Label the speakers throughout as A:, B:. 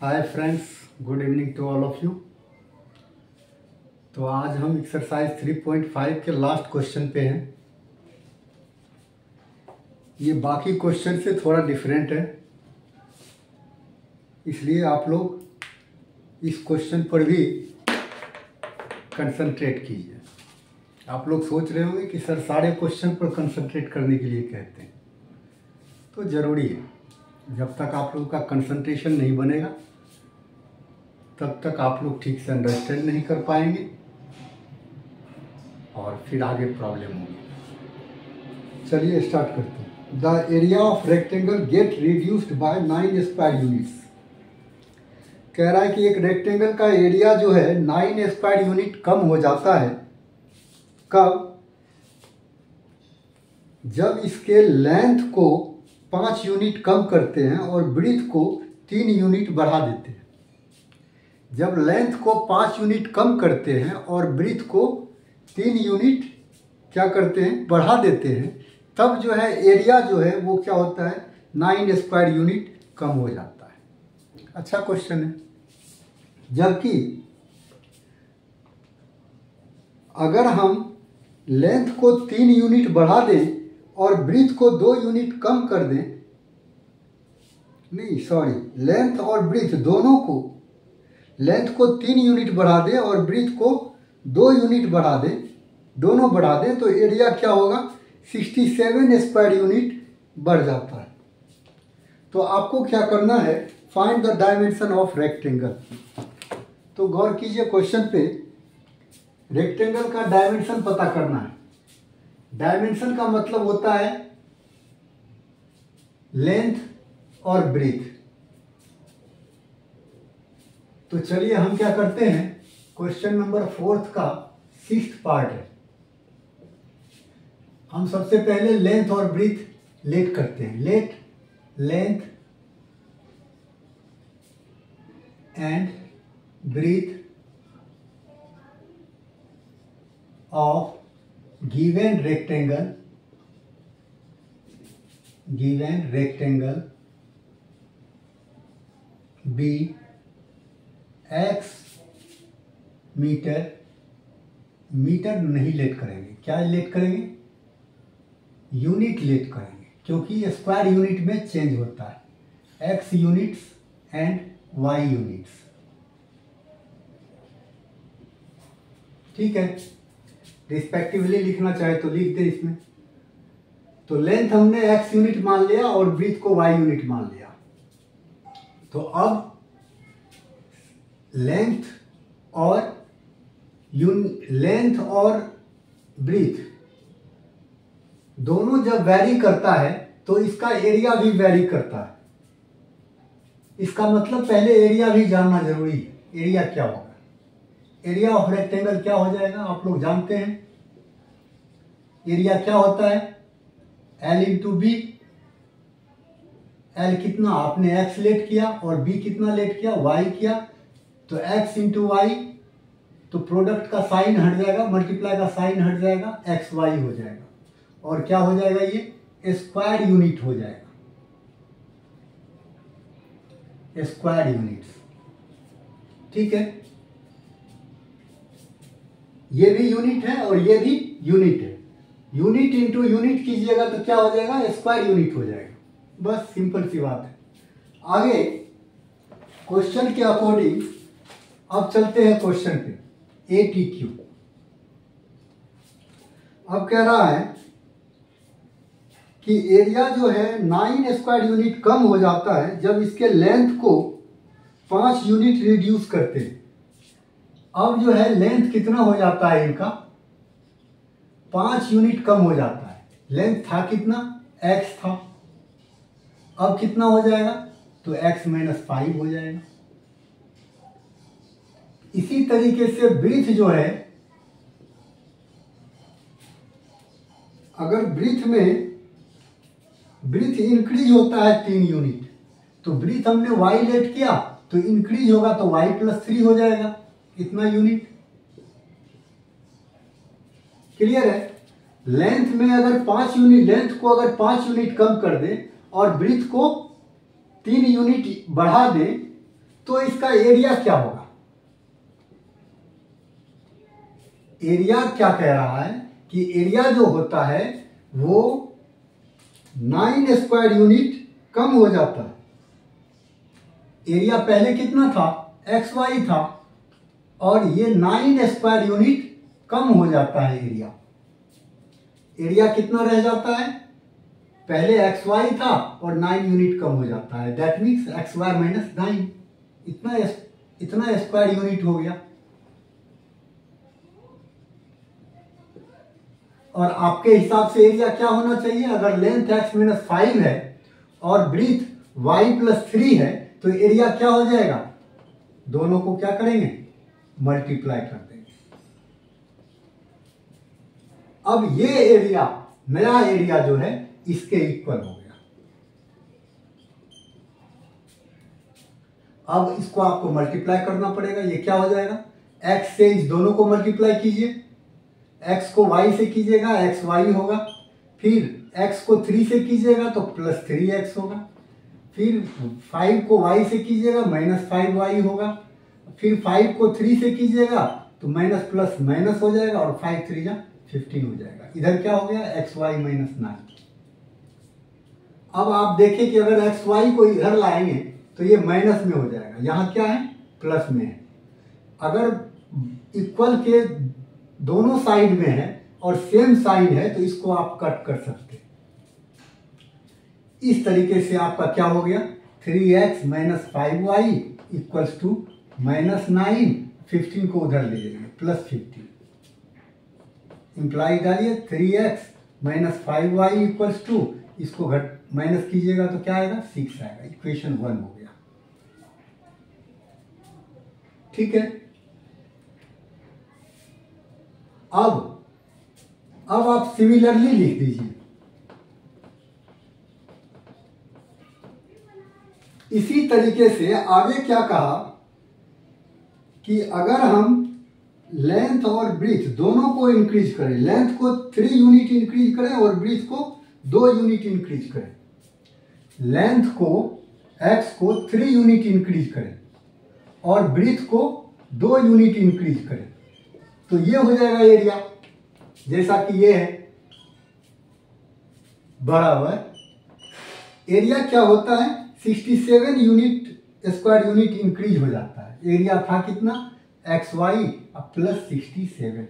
A: Hi friends, good evening to all of you. तो आज हम एक्सरसाइज 3.5 के लास्ट क्वेश्चन पे हैं। ये बाकी क्वेश्चन से थोड़ा डिफरेंट है, इसलिए आप लोग इस क्वेश्चन पर भी कंसंट्रेट कीजिए। आप लोग सोच रहे होंगे कि सर सारे क्वेश्चन पर कंसंट्रेट करने के लिए कहते हैं, तो ज़रूरी है। जब तक आप लोगों का कंसंट्रेशन नहीं बनेगा तब तक आप लोग ठीक से अंडरस्टैंड नहीं कर पाएंगे और फिर आगे प्रॉब्लम होगी। चलिए स्टार्ट करते हैं। The area of rectangle gate reduced by 9 square units. कह रहा है कि एक रेक्टेंगल का एरिया जो है 9 स्क्वायर यूनिट कम हो जाता है। कब? जब इसके लेंथ को 5 यूनिट कम करते हैं और ब्रीथ को 3 यूनिट बढ़ा देते हैं। जब लेंथ को 5 यूनिट कम करते हैं और ब्रीथ को 3 यूनिट क्या करते हैं, बढ़ा देते हैं, तब जो है एरिया जो है वो क्या होता है, 9 स्क्वायर यूनिट कम हो जाता है। अच्छा क्वेश्चन है। जबकि अगर हम लेंथ को 3 यूनिट बढ़ा दें और ब्रीथ को 2 यूनिट कम कर दें, नहीं सॉरी, लेंथ और ब्रीथ दोनों को, लेंथ को 3 यूनिट बढ़ा दें और ब्रीथ को 2 यूनिट बढ़ा दें, दोनों बढ़ा दें, तो एरिया क्या होगा, 67 स्क्वायर यूनिट बढ़ जाता है। तो आपको क्या करना है, find the dimension of rectangle. तो गौर कीजिए क्वेश्चन पे, रेक्टेंगल का डायमेंशन पता करना है। डायमेंशन का मतलब होता है लेंथ और ब्रीथ। तो चलिए हम क्या करते हैं, क्वेश्चन नंबर 4 का 6th पार्ट है। हम सबसे पहले लेंथ और ब्रीथ लेट करते हैं। Let length and breadth of given rectangle be x metre. Metre नहीं लेट करेंगे, क्या लेट करेंगे, यूनिट लेट करेंगे, क्योंकि स्क्वायर यूनिट में चेंज होता है, x units and y units. ठीक है, रिस्पेक्टिवली लिखना चाहे तो लिख दे इसमें। तो लेंथ हमने x यूनिट मान लिया और ब्रीथ को y यूनिट मान लिया। तो अब लेंथ और ब्रीथ दोनों जब वैरी करता है तो इसका एरिया भी वैरी करता है। इसका मतलब पहले एरिया भी जानना जरूरी है। एरिया क्या होगा, एरिया ऑफ रेक्टेंगल क्या हो जाएगा, आप लोग जानते हैं। एरिया क्या होता है, L इंटू बी। L कितना, आपने x लेट किया और b कितना लेट किया, y किया, तो x इंटू वाई, तो प्रोडक्ट का साइन हट जाएगा, मल्टीप्लाई का साइन हट जाएगा, एक्स वाई हो जाएगा, और क्या हो जाएगा, ये स्क्वायर यूनिट हो जाएगा, स्क्वायर यूनिट्स। ठीक है, ये भी यूनिट है और ये भी यूनिट है। यूनिट इंटू यूनिट कीजिएगा तो क्या हो जाएगा, स्क्वायर यूनिट हो जाएगा। बस सिंपल सी बात है। आगे क्वेश्चन के अकॉर्डिंग अब चलते हैं क्वेश्चन पे, ATQ। अब कह रहा है कि एरिया जो है 9 स्क्वायर यूनिट कम हो जाता है जब इसके लेंथ को 5 यूनिट रिड्यूस करते हैं। अब जो है लेंथ कितना हो जाता है इनका, 5 यूनिट कम हो जाता है। लेंथ था कितना, x था, अब कितना हो जाएगा, तो x - 5 हो जाएगा। इसी तरीके से ब्रीथ जो है, अगर ब्रीथ इंक्रीज होता है 3 यूनिट, तो ब्रीथ हमने y लेट किया तो इंक्रीज होगा तो y+3 हो जाएगा, इतना यूनिट। क्लियर है। लेंथ में अगर 5 यूनिट, लेंथ को अगर 5 यूनिट कम कर दे और ब्रीथ को 3 यूनिट बढ़ा दे, तो इसका एरिया क्या होगा? एरिया क्या कह रहा है कि एरिया जो होता है वो 9 स्क्वायर यूनिट कम हो जाता है। एरिया पहले कितना था? XY था, और ये 9 स्क्वायर यूनिट कम हो जाता है एरिया। एरिया कितना रह जाता है? पहले XY था और 9 यूनिट कम हो जाता है। दैट मीन्स XY माइनस 9, इतना स्क्वायर यूनिट हो गया। और आपके हिसाब से एरिया क्या होना चाहिए? अगर लेंथ x माइनस 5 है और ब्रीथ y प्लस 3 है तो एरिया क्या हो जाएगा? दोनों को क्या करेंगे? मल्टीप्लाई कर देंगे। अब ये एरिया, नया एरिया जो है इसके इक्वल हो गया। अब इसको आपको मल्टीप्लाई करना पड़ेगा। ये क्या हो जाएगा? x से इस दोनों को मल्टीप्लाई कीजिए। x को y से कीजिएगा, xy होगा। फिर x को 3 से कीजिएगा तो प्लस 3x होगा। फिर 5 को y से कीजिएगा, माइनस 5y होगा। फिर 5 को 3 से कीजिएगा तो माइनस प्लस माइनस हो जाएगा, और 5 3 जा 15 हो जाएगा। इधर क्या हो गया? XY minus 9। अब आप देखें कि अगर XY को इधर लाएंगे तो ये माइनस में हो जाएगा, यहां क्या है? प्लस में है। अगर इक्वल के दोनों साइड में है और सेम साइन है तो इसको आप कट कर सकते हैं। इस तरीके से आपका क्या हो गया? 3x minus 5y equals to minus 9। 15 को उधर ले जाइए, प्लस 15। इंप्लाई डालिए 3x minus 5y equals to, इसको घट माइनस कीजिएगा तो क्या आएगा? 6 आएगा। इक्वेशन 1 हो गया। ठीक है। अब आप सिमिलरली लिख दीजिए। इसी तरीके से आगे क्या कहा कि अगर हम लेंथ और ब्रीथ दोनों को इंक्रीज करें, लेंथ को 3 यूनिट इंक्रीज करें और ब्रीथ को 2 यूनिट इंक्रीज करें। लेंथ को x को 3 यूनिट इंक्रीज करें और ब्रीथ को 2 यूनिट इंक्रीज करें तो ये हो जाएगा एरिया, जैसा कि ये है, बराबर एरिया क्या होता है? 67 यूनिट स्क्वायर यूनिट इंक्रीज हो जाता है। एरिया था कितना? XY plus 67।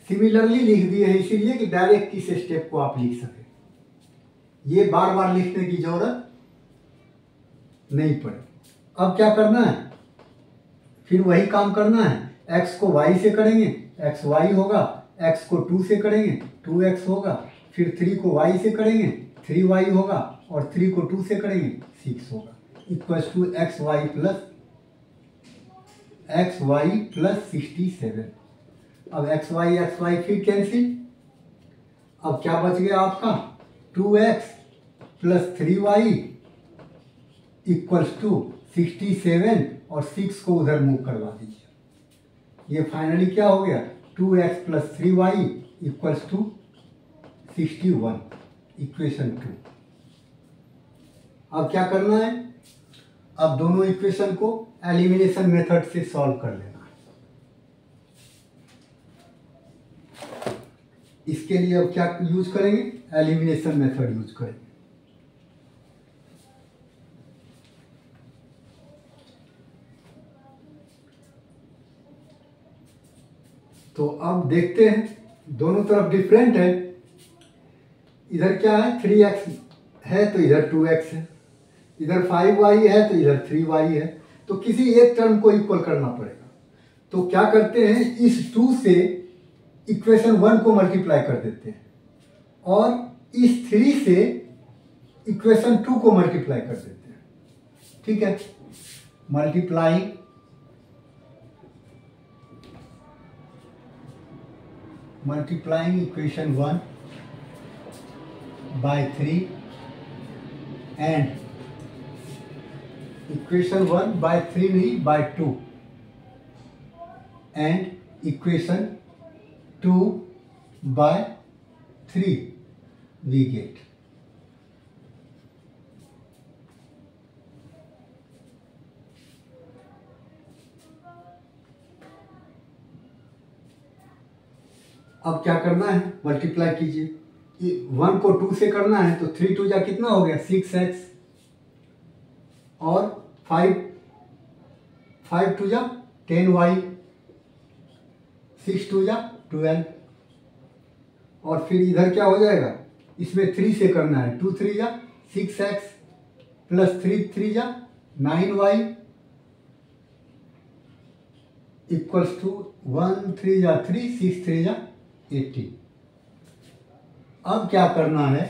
A: सिमिलरली लिख दिए है इसीलिए कि डायरेक्ट इस स्टेप को आप लिख सके, ये बार बार लिखने की जरूरत नहीं पड़े। अब क्या करना है? फिर वही काम करना है। x को y से करेंगे, XY होगा। x को 2 से करेंगे, 2x होगा। फिर 3 को y से करेंगे, 3y होगा। और 3 को 2 से करेंगे, 6 होगा। Equals to XY plus 67। अब XY फिर कैंसिल। अब क्या बच गया आपका? 2x plus 3y equals to 67, और 6 को उधर मूव करवा दीजिए। ये फाइनली क्या हो गया? 2x plus 3y equals to 61, equation 2। अब क्या करना है? अब दोनों इक्वेशन को एलिमिनेशन मेथड से सॉल्व कर लेना है। इसके लिए अब क्या यूज करेंगे? एलिमिनेशन मेथड यूज करेंगे। तो अब देखते हैं, दोनों तरफ डिफरेंट है। इधर क्या है? 3x है तो इधर 2x है, इधर 5y है तो इधर 3y है। तो किसी एक टर्म को इक्वल करना पड़ेगा। तो क्या करते हैं? इस 2 से इक्वेशन 1 को मल्टीप्लाई कर देते हैं, और इस 3 से इक्वेशन 2 को मल्टीप्लाई कर देते हैं। ठीक है। Multiplying equation 1 by 3 and equation 1 by 3 नहीं, by 2 and equation 2 by 3 we get। अब क्या करना है, मल्टीप्लाई कीजिए। 1 को 2 से करना है तो 3 2 जा कितना हो गया 6x, और 5 2 जा 10y, 6 2 जा 12, और फिर इधर क्या हो जाएगा, इसमें 3 से करना है, 2 3 जा 6x प्लस 3 3 जा 9y इक्वल्स टू 1 3 जा 3 6 3 जा 18। अब क्या करना है,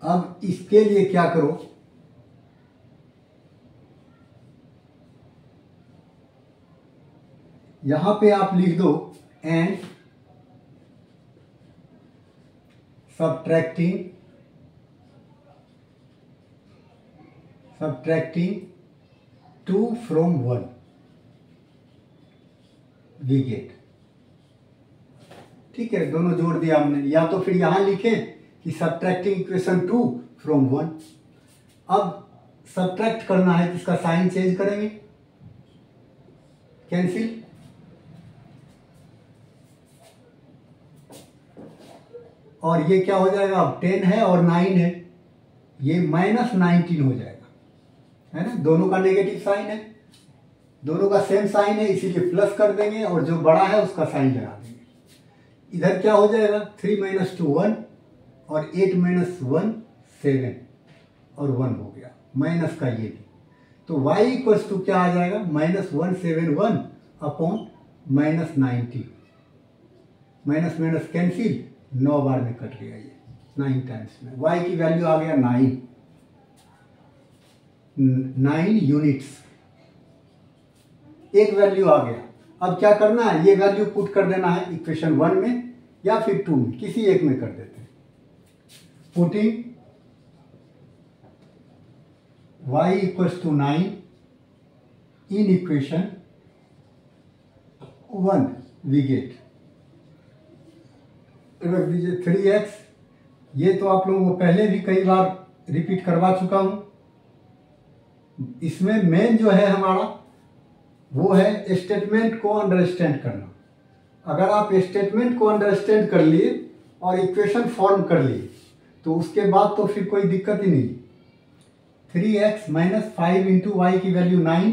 A: अब इसके लिए क्या करो, यहां पे आप लिख दो and subtracting 2 from 1 we get. ठीक है, दोनों जोड़ दिया हमने, या तो फिर यहां लिखें कि सब्ट्रैक्टिंग इक्वेशन 2 from 1। अब सब्ट्रैक्ट करना है तो इसका साइन चेंज करेंगे, कैंसिल, और ये क्या हो जाएगा, अब 10 है और 9 है, ये -19 हो जाएगा, है ना। दोनों का नेगेटिव साइन है, दोनों का सेम साइन है, इसीलिए प्लस कर देंगे और जो बड़ा है उसका साइन लगा देंगे। इधर क्या हो जाएगा, 3 - 2 1 और 8 - 1 7 और 1 हो गया, माइनस का ये भी, तो y इक्वल्स टू क्या आ जाएगा, -171 अपॉन -90, माइनस माइनस कैंसिल, 9 बार में कट गया ये, 9 टाइम्स में, y की वैल्यू आ गया 9 यूनिट्स, एक वैल्यू आ गया। अब क्या करना है, ये वैल्यू पुट कर देना है इक्वेशन 1 में या फिर 2 में, किसी एक में कर देते हैं। Putting y equals to 9 in equation 1 we get, रख दीजिए 3x, ये तो आप लोगों को पहले भी कई बार रिपीट करवा चुका हूं। इसमें मेन जो है हमारा वो है स्टेटमेंट को अंडरस्टैंड करना। अगर आप स्टेटमेंट को अंडरस्टैंड कर लिए और इक्वेशन फॉर्म कर लिए तो उसके बाद तो फिर कोई दिक्कत ही नहीं। 3x - 5 इंटू वाई की वैल्यू 9,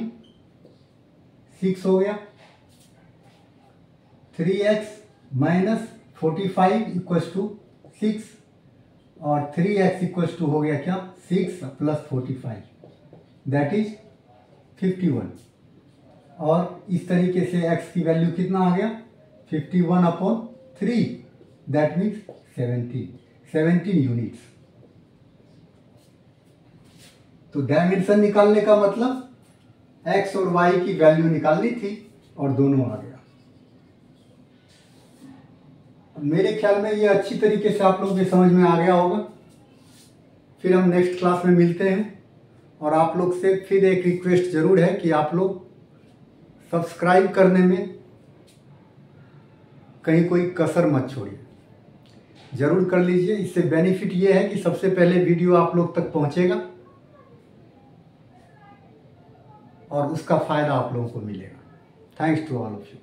A: 6 हो गया। 3x - 45 इक्वल्स टू 6 और 3x इक्वल्स टू हो गया क्या, 6 + 45 दैट इज 51, और इस तरीके से x की वैल्यू कितना आ गया, 51/3 दैट मीन्स 17 यूनिट्स। तो डायमेंशन निकालने का मतलब x और y की वैल्यू निकालनी थी और दोनों आ गया। मेरे ख्याल में ये अच्छी तरीके से आप लोगों के समझ में आ गया होगा। फिर हम नेक्स्ट क्लास में मिलते हैं, और आप लोग से फिर एक रिक्वेस्ट जरूर है कि आप लोग सब्सक्राइब करने में कहीं कोई कसर मत छोड़िए, जरूर कर लीजिए। इससे बेनिफिट ये है कि सबसे पहले वीडियो आप लोग तक पहुंचेगा और उसका फायदा आप लोगों को मिलेगा। Thanks to all of you.